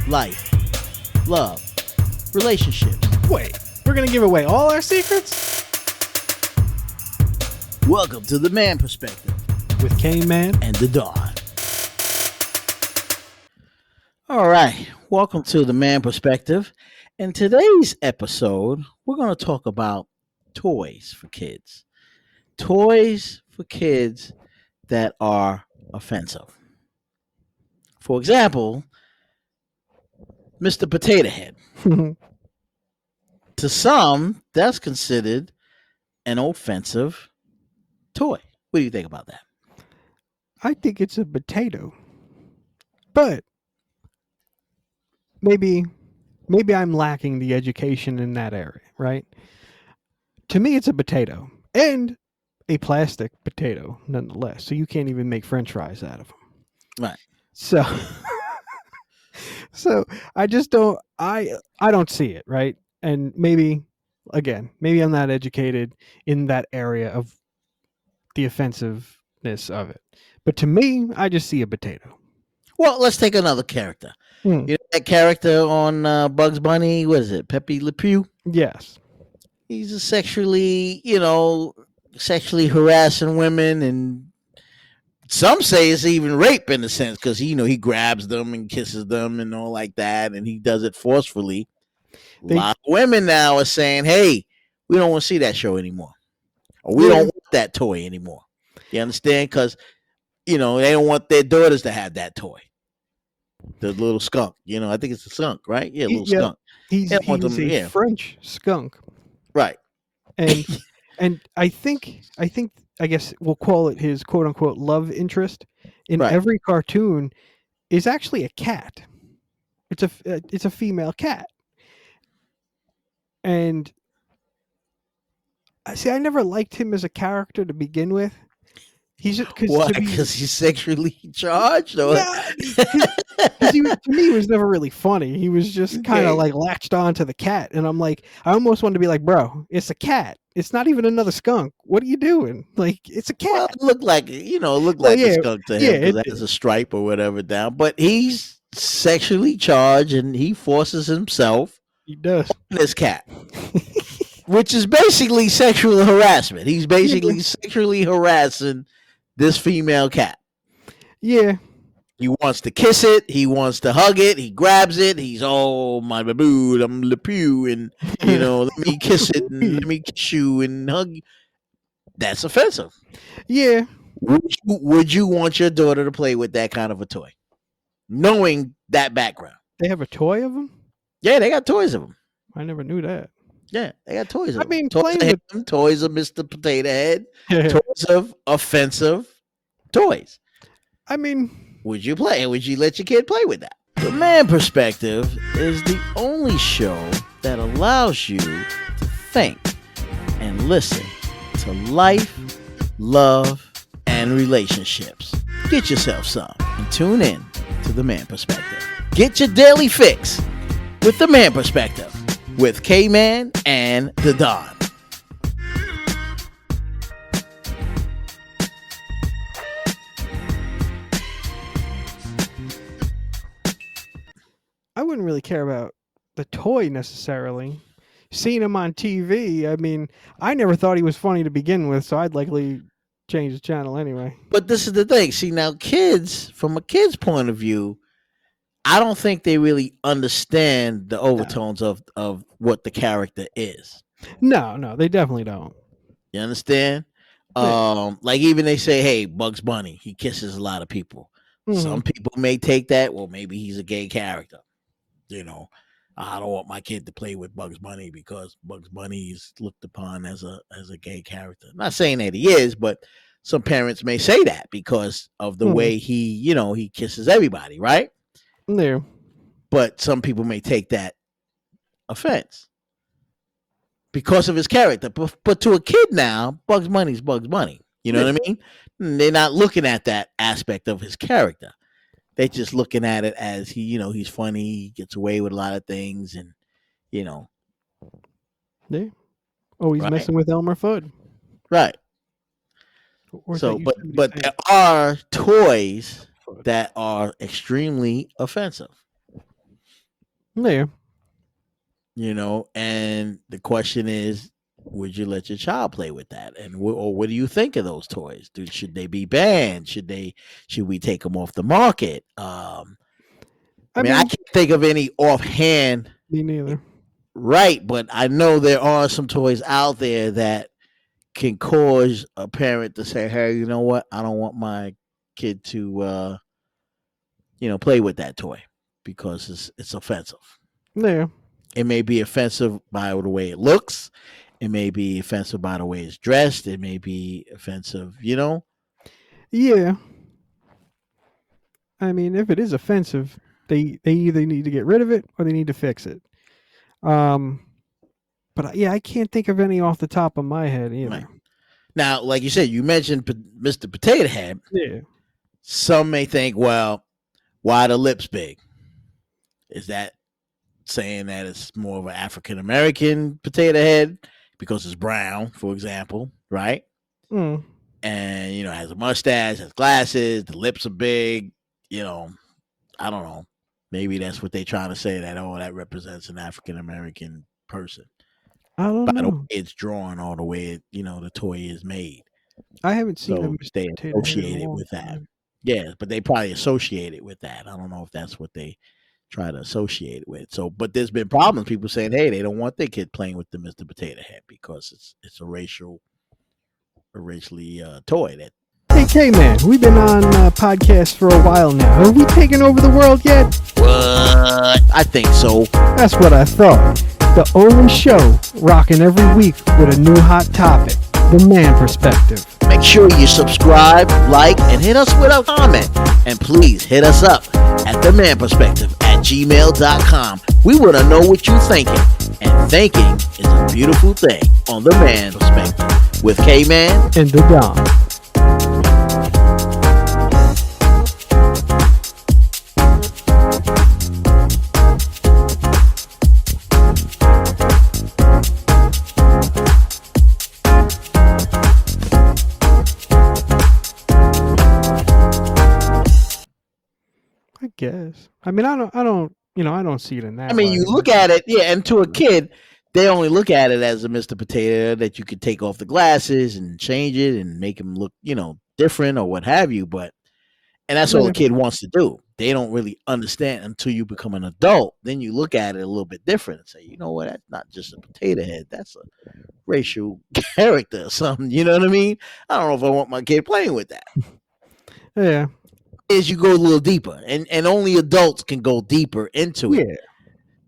life, love, relationships. Wait, we're gonna give away all our secrets? Welcome to the Man Perspective With Kane Man. and the Dawn. All right, welcome to the Man Perspective. In today's episode, we're going to talk about toys for kids. Toys for kids that are offensive. For example, Mr. Potato Head. To some, that's considered an offensive toy. What do you think about that? I think it's a potato. But maybe I'm lacking the education in that area, right? To me it's a potato. And a plastic potato nonetheless. So you can't even make french fries out of them. Right. So I just don't I don't see it, right? And maybe I'm not educated in that area of the offensiveness of it. But to me, I just see a potato. Well, let's take another character. You know that character on Bugs Bunny? What is it? Pepe Le Pew? Yes. He's a sexually harassing women, and some say it's even rape in a sense because he grabs them and kisses them and all like that, and he does it forcefully. A lot of women now are saying, "Hey, we don't want to see that show anymore, or we don't want that toy anymore." You understand? Because they don't want their daughters to have that toy. The little skunk, I think it's a skunk, right? Yeah, little skunk. He's a French skunk, right? And I guess we'll call it his quote unquote love interest in every cartoon is actually a cat. It's a female cat, and I never liked him as a character to begin with. He's just because he's sexually charged, or to me he was never really funny. He was just kind of like latched on to the cat, and I almost wanted to be like, bro, it's a cat. It's not even another skunk. What are you doing? Like, it's a cat. Well, it looked like a skunk to him because it has a stripe or whatever down. But he's sexually charged, and he forces himself. He does on this cat. Which is basically sexual harassment. He's basically sexually harassing this female cat. Yeah. He wants to kiss it. He wants to hug it. He grabs it. He's, oh, my baboon, I'm Le Pew, and, let me kiss it, and let me kiss you and hug you. That's offensive. Yeah. Would you want your daughter to play with that kind of a toy? Knowing that background. They have a toy of them? Yeah, they got toys of them. I never knew that. Yeah, they got toys of them. I mean, toys of Mr. Potato Head, toys of offensive toys. I mean, would you play? Would you let your kid play with that? The Man Perspective is the only show that allows you to think and listen to life, love, and relationships. Get yourself some and tune in to The Man Perspective. Get your daily fix with The Man Perspective with K-Man and the Don. I wouldn't really care about the toy necessarily. Seeing him on TV, I mean, I never thought he was funny to begin with, so I'd likely change the channel anyway. But this is the thing. See, now kids, from a kid's point of view, I don't think they really understand the overtones of what the character is. No, they definitely don't. You understand? Like even they say, hey, Bugs Bunny, he kisses a lot of people. Mm-hmm. Some people may take that, well, maybe he's a gay character. I don't want my kid to play with Bugs Bunny because Bugs Bunny is looked upon as a gay character. I'm not saying that he is, but some parents may say that because of the way he kisses everybody, right? Yeah. But some people may take that offense because of his character. But to a kid now, Bugs Bunny's Bugs Bunny. You know what I mean? They're not looking at that aspect of his character. They're just looking at it as he's funny, he gets away with a lot of things, and Yeah. Oh, he's messing with Elmer Fudd. Right. So, but there are toys that are extremely offensive. Yeah. And the question is, would you let your child play with that? And or what do you think of those toys? Should they be banned? Should we take them off the market? I mean, I can't think of any offhand. Me neither. Right, but I know there are some toys out there that can cause a parent to say, "Hey, you know what? I don't want my kid to, play with that toy because it's offensive." Yeah. It may be offensive by the way it looks. It may be offensive by the way it's dressed. It may be offensive. Yeah. I mean, if it is offensive, they either need to get rid of it or they need to fix it. But yeah, I can't think of any off the top of my head either. Right. Now, like you said, you mentioned Mr. Potato Head. Yeah. Some may think, well, why the lips big? Is that saying that it's more of an African American potato head because it's brown, for example, right? Mm. And has a mustache, has glasses, the lips are big. I don't know. Maybe that's what they're trying to say, that that represents an African American person. I don't know. The way it's drawn, or the way the toy is made. I haven't seen so they associate it with that. Yeah, but they probably associate it with that. I don't know if that's what they try to associate it with. So, but there's been problems. People saying, hey, they don't want their kid playing with the Mr. Potato Head because it's a racially toy. That Hey, K-Man, we've been on podcasts for a while now. Have we taken over the world yet? What? I think so. That's what I thought. The only show rocking every week with a new hot topic. The Man Perspective. Make sure you subscribe, like, and hit us with a comment. And please hit us up at themanperspective@gmail.com. We want to know what you're thinking. And thinking is a beautiful thing on The Man Perspective with K-Man and the Don. I guess. I mean, I don't see it in that. I mean, you look at it, yeah, and to a kid, they only look at it as a Mr. Potato that you could take off the glasses and change it and make him look, different or what have you. And that's all a kid wants to do. They don't really understand until you become an adult. Then you look at it a little bit different and say, you know what, that's not just a potato head. That's a racial character or something. You know what I mean? I don't know if I want my kid playing with that. Yeah. Is you go a little deeper, and only adults can go deeper into it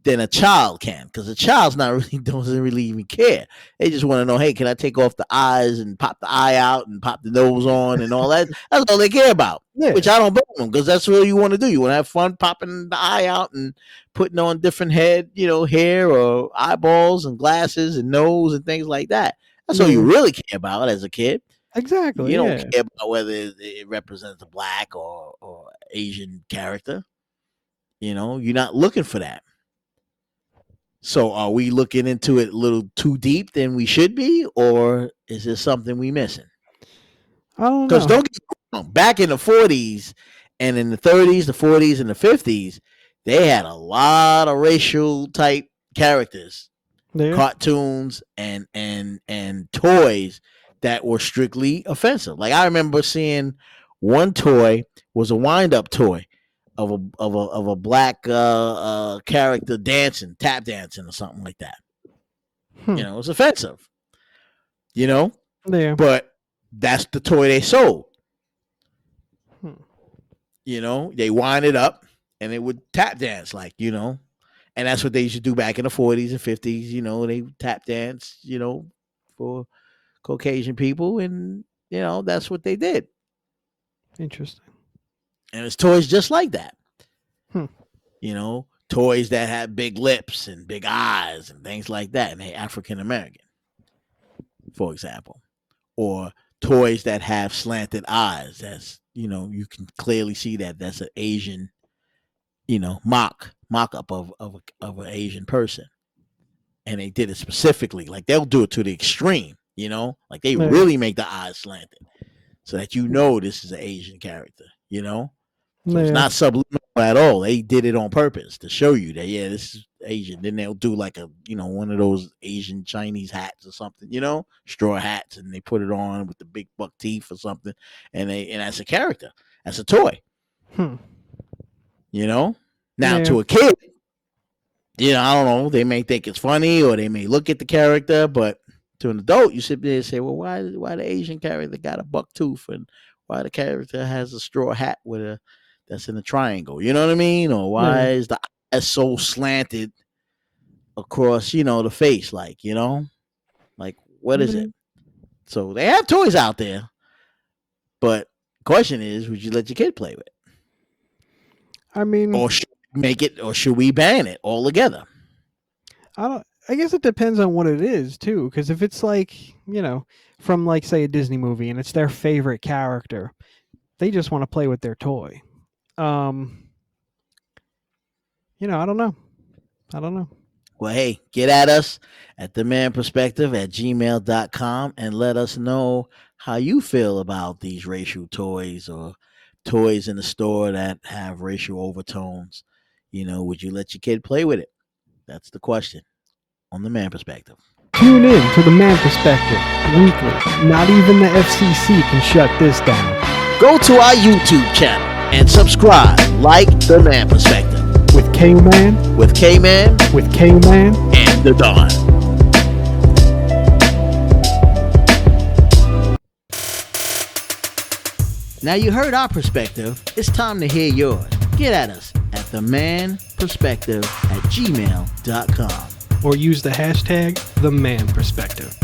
than a child can, because a child's doesn't really even care. They just want to know, hey, can I take off the eyes and pop the eye out and pop the nose on and all that? That's all they care about. Yeah. Which I don't blame them, because that's what you want to do. You want to have fun popping the eye out and putting on different hair or eyeballs and glasses and nose and things like that. That's all you really care about as a kid. Exactly. You don't care about whether it represents a black or Asian character. You're not looking for that. So are we looking into it a little too deep than we should be, or is there something we missing? I don't know. Because don't get me wrong, back in the 40s and in the 30s, the 40s, and the 50s, they had a lot of racial type characters, cartoons, and toys that were strictly offensive. Like I remember seeing one toy was a wind-up toy of a black character dancing, tap dancing or something like that. It was offensive. Yeah. But that's the toy they sold. They wind it up and it would tap dance, and that's what they used to do back in the 40s and 50s. They tap dance, for Caucasian people, and that's what they did. Interesting. And it's toys just like that. Toys that have big lips and big eyes and things like that, and they're African American, for example. Or toys that have slanted eyes. That's you can clearly see that's an Asian, mock up of an Asian person. And they did it specifically. Like they'll do it to the extreme. Like they really make the eyes slanted so that this is an Asian character, So it's not subliminal at all. They did it on purpose to show you that, yeah, this is Asian. Then they'll do like a, one of those Asian Chinese hats or something, straw hats, and they put it on with the big buck teeth or something, and that's a character, that's a toy. Now to a kid, I don't know, they may think it's funny or they may look at the character, but to an adult, you sit there and say, well, why the Asian character got a buck tooth, and why the character has a straw hat that's in a triangle? You know what I mean? Or why is the eyes so slanted across, the face? Like, like what is it? So they have toys out there, but the question is, would you let your kid play with it? I mean, or should we make it, or should we ban it altogether? I guess it depends on what it is too, because if it's like, from like say a Disney movie and it's their favorite character, they just want to play with their toy. I don't know. Well, hey, get at us at themanperspective@gmail.com and let us know how you feel about these racial toys or toys in the store that have racial overtones. Would you let your kid play with it? That's the question on The Man Perspective. Tune in to The Man Perspective weekly. Not even the FCC can shut this down. Go to our YouTube channel and subscribe, like The Man Perspective. With K-Man. With K-Man. With K-Man. And The Don. Now you heard our perspective. It's time to hear yours. Get at us at themanperspective@gmail.com. Or use the hashtag TheManPerspective.